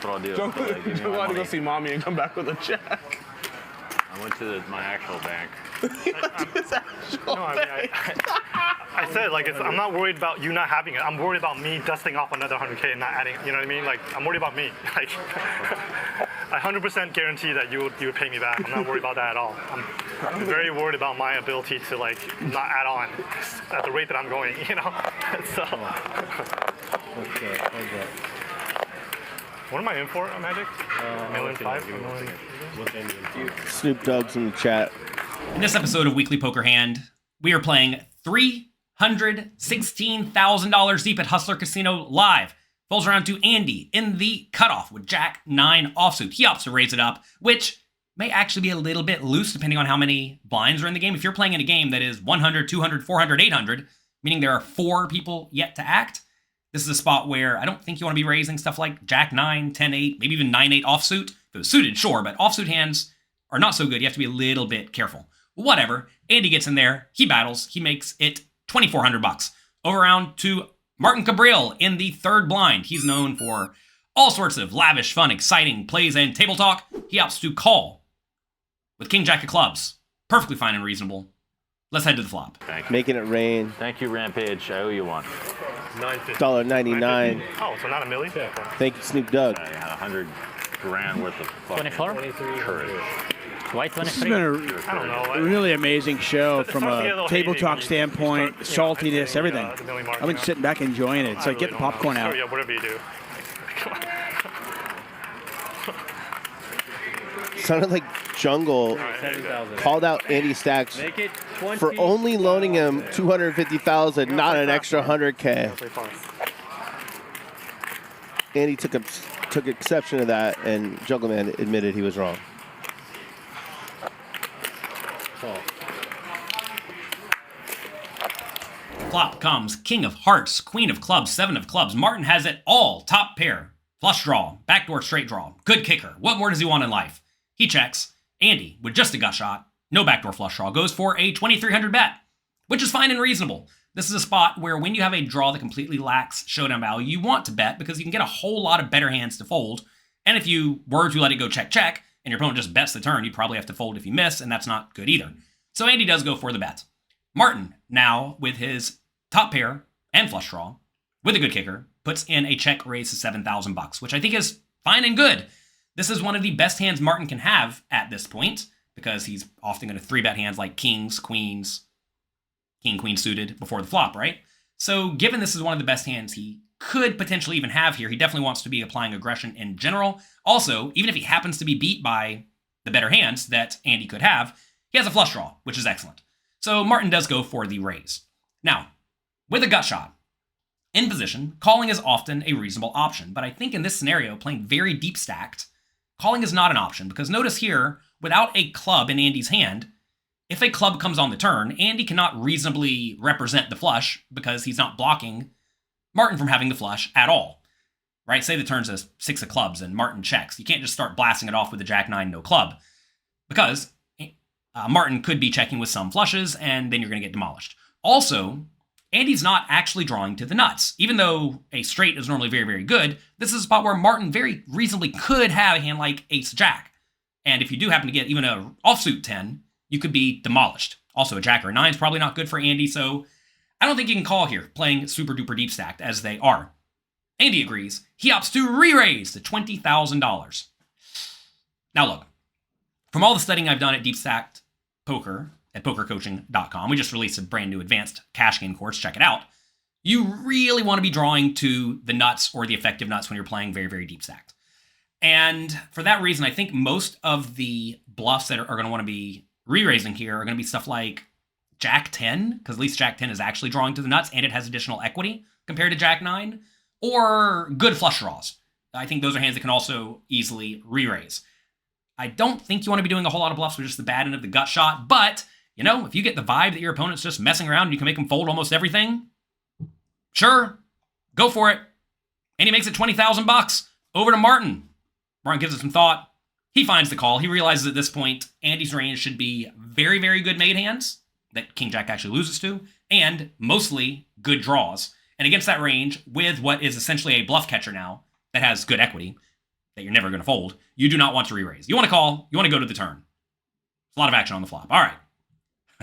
what I'll do. Don't Give me just my want to go money. see mommy and come back with a check. I went to my actual bank. I said, like, I'm not worried about you not having it. I'm worried about me dusting off another 100K and not adding, you know what I mean? Like, I'm worried about me. Like, I 100% guarantee that you would pay me back. I'm not worried about that at all. I'm very worried about my ability to, like, not add on at the rate that I'm going, you know? So. Okay. What am I in for, Magic? $1,500,000? Snoop Dogg's in the chat. In this episode of Weekly Poker Hand, we are playing $316,000 deep at Hustler Casino live. Falls around to Andy in the cutoff with Jack 9 offsuit. He opts to raise it up, which may actually be a little bit loose depending on how many blinds are in the game. If you're playing in a game that is 100, 200, 400, 800, meaning there are 4 people yet to act, this is a spot where I don't think you want to be raising stuff like Jack 9, 10, 8, maybe even 9, 8 offsuit. If it was suited, sure, but offsuit hands are not so good. You have to be a little bit careful. Whatever. Andy gets in there. He battles. He makes it $2,400. Over round to Martin Kabrhel in the third blind. He's known for all sorts of lavish, fun, exciting plays and table talk. He opts to call with King Jack of clubs. Perfectly fine and reasonable. Let's head to the flop. Making it rain. Thank you, Rampage. I owe you one. $1.99. Oh, so not a milli? Yeah. Thank you, Snoop Dogg. I had $100,000 worth of fucking 24? courage. Why This has 23? been I don't know. a really amazing show It's from starting to get a little table hazy talk when you standpoint, start, saltiness, hitting, everything. the milli mark, I've been you know? sitting back enjoying it. It's I like getting the really popcorn don't know. out. Yeah, whatever you do. Sounded like Jungle 7,000. called out Andy Stacks Make it 20. for only loaning him $250,000, not an extra $100K. Andy took exception to that, and Jungle Man admitted he was wrong. Flop comes King of Hearts, Queen of Clubs, 7 of Clubs. Martin has it all. Top pair. Flush draw. Backdoor straight draw. Good kicker. What more does he want in life? He checks. Andy, with just a gut shot, no backdoor flush draw, goes for a 2,300 bet, which is fine and reasonable. This is a spot where when you have a draw that completely lacks showdown value, you want to bet because you can get a whole lot of better hands to fold. And if you were to let it go check, and your opponent just bets the turn, you'd probably have to fold if you miss, and that's not good either. So Andy does go for the bet. Martin, now with his top pair and flush draw, with a good kicker, puts in a check raise to $7,000, which I think is fine and good. This is one of the best hands Martin can have at this point, because he's often going to 3-bet hands like kings, queens, king, queen suited before the flop, right? So given this is one of the best hands he could potentially even have here, he definitely wants to be applying aggression in general. Also, even if he happens to be beat by the better hands that Andy could have, he has a flush draw, which is excellent. So Martin does go for the raise. Now, with a gut shot, in position, calling is often a reasonable option, but I think in this scenario, playing very deep stacked, calling is not an option, because notice here, without a club in Andy's hand, if a club comes on the turn, Andy cannot reasonably represent the flush because he's not blocking Martin from having the flush at all, right? Say the turn's a 6 of clubs and Martin checks. You can't just start blasting it off with a Jack 9, no club, because Martin could be checking with some flushes and then you're going to get demolished. Also, Andy's not actually drawing to the nuts. Even though a straight is normally very, very good, this is a spot where Martin very reasonably could have a hand like ace-jack. And if you do happen to get even a offsuit 10, you could be demolished. Also, a jack or a 9 is probably not good for Andy, so I don't think you can call here, playing super duper deep stacked as they are. Andy agrees. He opts to re-raise to $20,000. Now look, from all the studying I've done at deep stacked poker at pokercoaching.com, we just released a brand new advanced cash game course, check it out. You really want to be drawing to the nuts or the effective nuts when you're playing very, very deep stacked. And for that reason, I think most of the bluffs that are going to want to be re-raising here are going to be stuff like Jack 10, because at least Jack 10 is actually drawing to the nuts and it has additional equity compared to Jack 9, or good flush draws. I think those are hands that can also easily re-raise. I don't think you want to be doing a whole lot of bluffs with just the bad end of the gut shot, but, you know, if you get the vibe that your opponent's just messing around and you can make them fold almost everything, sure, go for it. And he makes it $20,000. Over to Martin. Martin gives it some thought. He finds the call. He realizes at this point, Andy's range should be very, very good made hands that King Jack actually loses to, and mostly good draws. And against that range, with what is essentially a bluff catcher now that has good equity, that you're never going to fold, you do not want to re-raise. You want to call, you want to go to the turn. It's a lot of action on the flop. All right.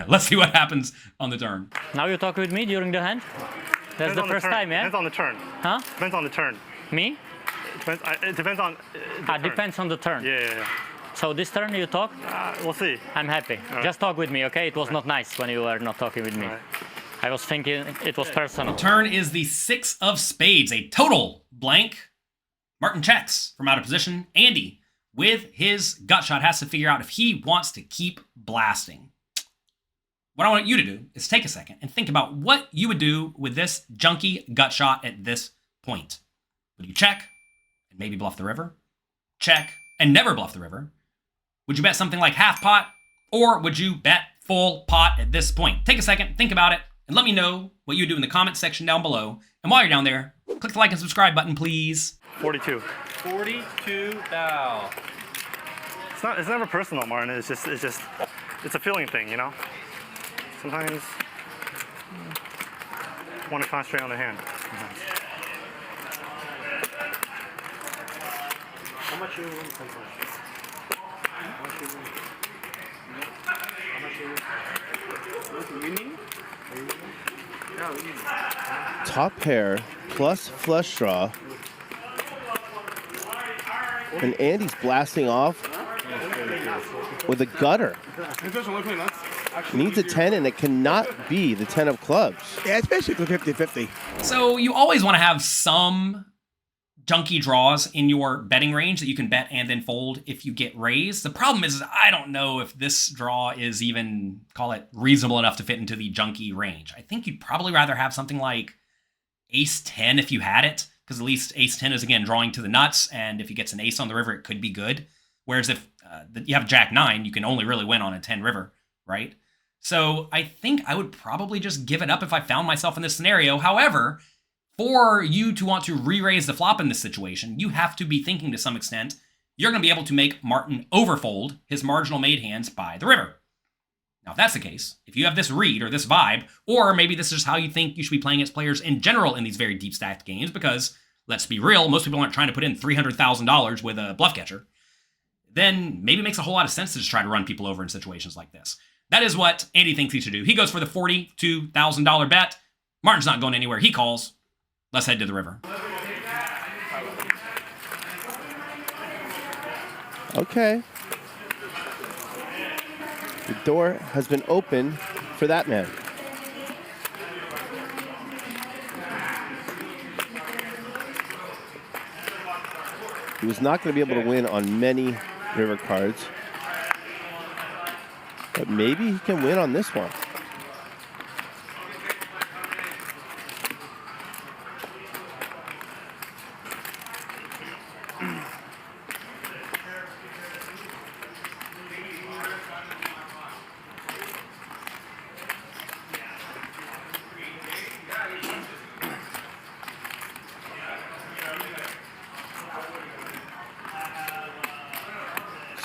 Let's see what happens on the turn. Now you talk with me during the hand? That's Depends the on the first turn. time, yeah? Depends on the turn. Huh? Depends on the turn. Me? It depends on. The turn. Depends on the turn. Yeah. So this turn you talk? We'll see. I'm happy. Just talk with me, okay? It was not nice when you were not talking with me. Right. I was thinking it was personal. Turn is the 6 of spades, a total blank. Martin checks from out of position. Andy, with his gut shot, has to figure out if he wants to keep blasting. What I want you to do is take a second and think about what you would do with this junky gut shot at this point. Would you check and maybe bluff the river? Check and never bluff the river? Would you bet something like half pot? Or would you bet full pot at this point? Take a second, think about it, and let me know what you do in the comments section down below. And while you're down there, click the like and subscribe button, please. 42. 42 thou. It's never personal, Martin. It's a feeling thing, you know. Sometimes want to concentrate on the hand. Sometimes. How much you win sometimes? How much you win? How much you win? Winning? Are you winning? Yeah, winning. Top pair plus flush draw. And Andy's blasting off with a gutter. Needs a 10, and it cannot be the 10 of clubs. Yeah, it's basically 50-50. So you always want to have some junky draws in your betting range that you can bet and then fold if you get raised. The problem is I don't know if this draw is even, call it, reasonable enough to fit into the junky range. I think you'd probably rather have something like ace 10 if you had it, because at least ace 10 is, again, drawing to the nuts, and if he gets an ace on the river, it could be good. Whereas if you have jack 9, you can only really win on a 10 river, right? So I think I would probably just give it up if I found myself in this scenario. However, for you to want to re-raise the flop in this situation, you have to be thinking to some extent, you're going to be able to make Martin overfold his marginal made hands by the river. Now, if that's the case, if you have this read or this vibe, or maybe this is how you think you should be playing against players in general in these very deep stacked games, because let's be real, most people aren't trying to put in $300,000 with a bluff catcher, then maybe it makes a whole lot of sense to just try to run people over in situations like this. That is what Andy thinks he should do. He goes for the $42,000 bet. Martin's not going anywhere. He calls. Let's head to the river. Okay. The door has been open for that man. He was not going to be able to win on many river cards, but maybe he can win on this one.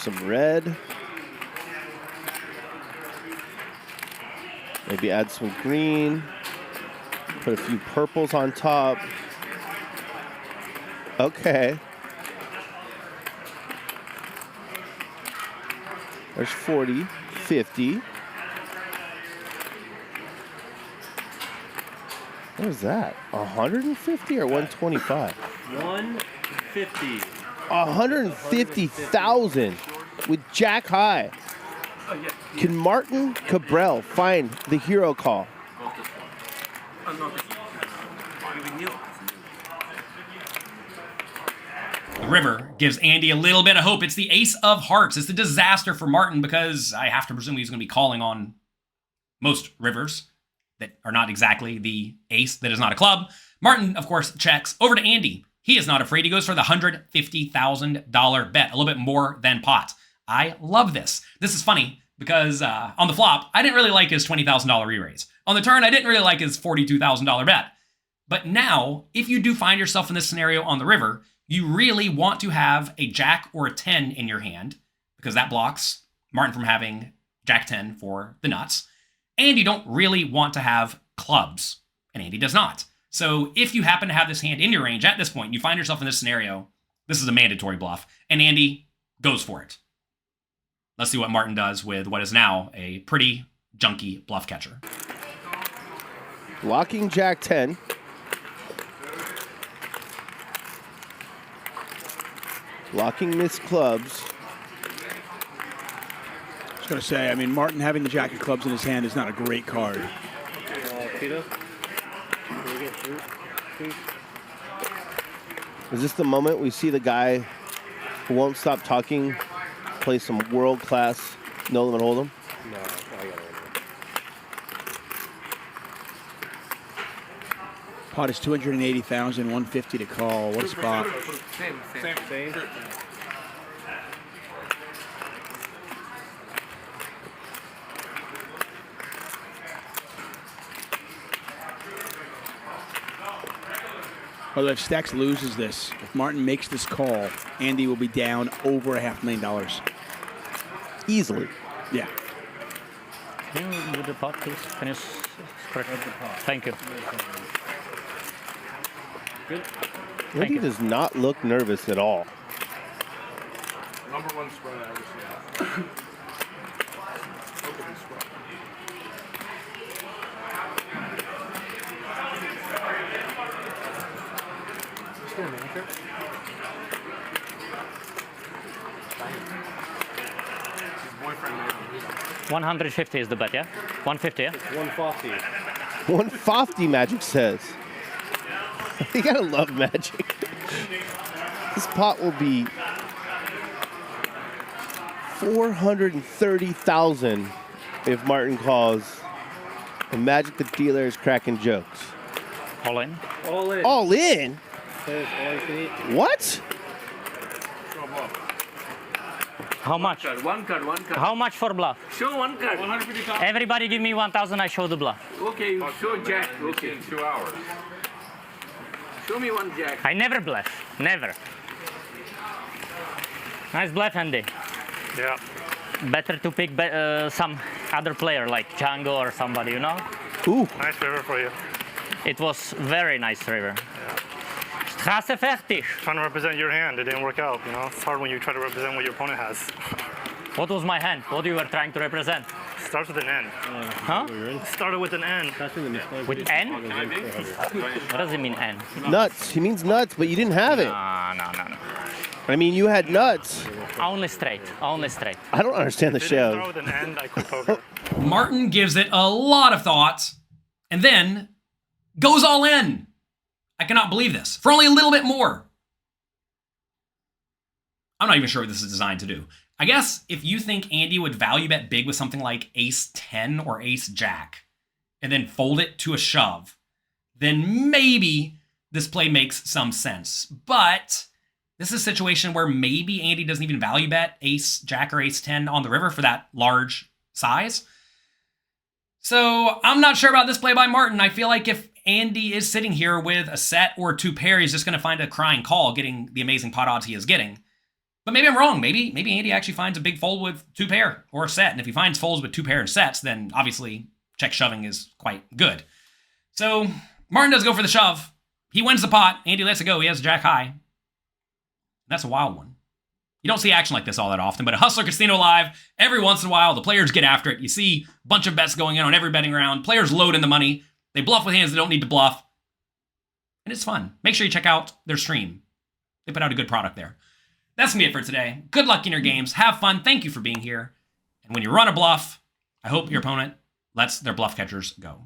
Some red. Maybe add some green. Put a few purples on top. Okay. There's 40, 50. What is that? 150 or 125? 150. 150,000 with jack high. Can Martin Kabrhel find the hero call? The river gives Andy a little bit of hope. It's the ace of hearts. It's a disaster for Martin because I have to presume he's going to be calling on most rivers that are not exactly the ace that is not a club. Martin, of course, checks over to Andy. He is not afraid. He goes for the $150,000 bet, a little bit more than pot. I love this. This is funny because on the flop, I didn't really like his $20,000 re-raise. On the turn, I didn't really like his $42,000 bet. But now, if you do find yourself in this scenario on the river, you really want to have a jack or a 10 in your hand because that blocks Martin from having jack 10 for the nuts. And you don't really want to have clubs, and Andy does not. So if you happen to have this hand in your range at this point, you find yourself in this scenario, This is a mandatory bluff. And Andy goes for it. Let's see what Martin does with what is now a pretty junky bluff catcher. Blocking Jack 10. Blocking miss clubs. I was going to say, I mean, Martin having the jack of clubs in his hand is not a great card. Peter? Can we get through, please? Is this the moment we see the guy who won't stop talking play some world-class no-limit hold'em? No, I got it. Pot is 280,000, 150 to call. What a spot. Same. Although if Stacks loses this, if Martin makes this call, Andy will be down over $500,000. Easily. Yeah. Can you do the pot, please? Can you scratch the pot? Thank you. Good. Andy you. does not look nervous at all. Number one spread I ever seen. Opening spread. Still a manager? His boyfriend made him. 150 is the bet, yeah? 150, yeah? 140. 150, Magic says. You gotta love Magic. This pot will be 430,000 if Martin calls. And Magic the dealer is cracking jokes. All in. All in. All in? Says all you can eat. What? How much? One card. How much for bluff? Show one card. 150,000. Everybody give me 1,000, I show the bluff. Okay, you show jack. Okay. In 2 hours. Show me one jack. I never bluff. Never. Nice bluff, Andy. Yeah. Better to pick some other player like Django or somebody, you know? Ooh. Nice river for you. It was very nice river. Straße fertig. Trying to represent your hand. It didn't work out, you know? It's hard when you try to represent what your opponent has. What was my hand? What you were trying to represent? Starts with an N. Huh? Started with an N. With N? What does it mean N? Nuts. He means nuts, but you didn't have it. No. I mean, you had nuts. Only straight. Only straight. I don't understand the Didn't show. start with an N, I quit poker. Martin gives it a lot of thought and then goes all in. I cannot believe this. For only a little bit more. I'm not even sure what this is designed to do. I guess if you think Andy would value bet big with something like ace 10 or ace jack and then fold it to a shove, then maybe this play makes some sense. But this is a situation where maybe Andy doesn't even value bet ace jack or ace 10 on the river for that large size. So I'm not sure about this play by Martin. I feel like if Andy is sitting here with a set or two pair, he's just going to find a crying call getting the amazing pot odds he is getting. But maybe I'm wrong. Maybe Andy actually finds a big fold with two pair or a set. And if he finds folds with two pair and sets, then obviously check shoving is quite good. So Martin does go for the shove. He wins the pot. Andy lets it go. He has a jack high. That's a wild one. You don't see action like this all that often, but at Hustler Casino Live, every once in a while, the players get after it. You see a bunch of bets going in on every betting round. Players load in the money. They bluff with hands they don't need to bluff. And it's fun. Make sure you check out their stream. They put out a good product there. That's going to be it for today. Good luck in your games. Have fun. Thank you for being here. And when you run a bluff, I hope your opponent lets their bluff catchers go.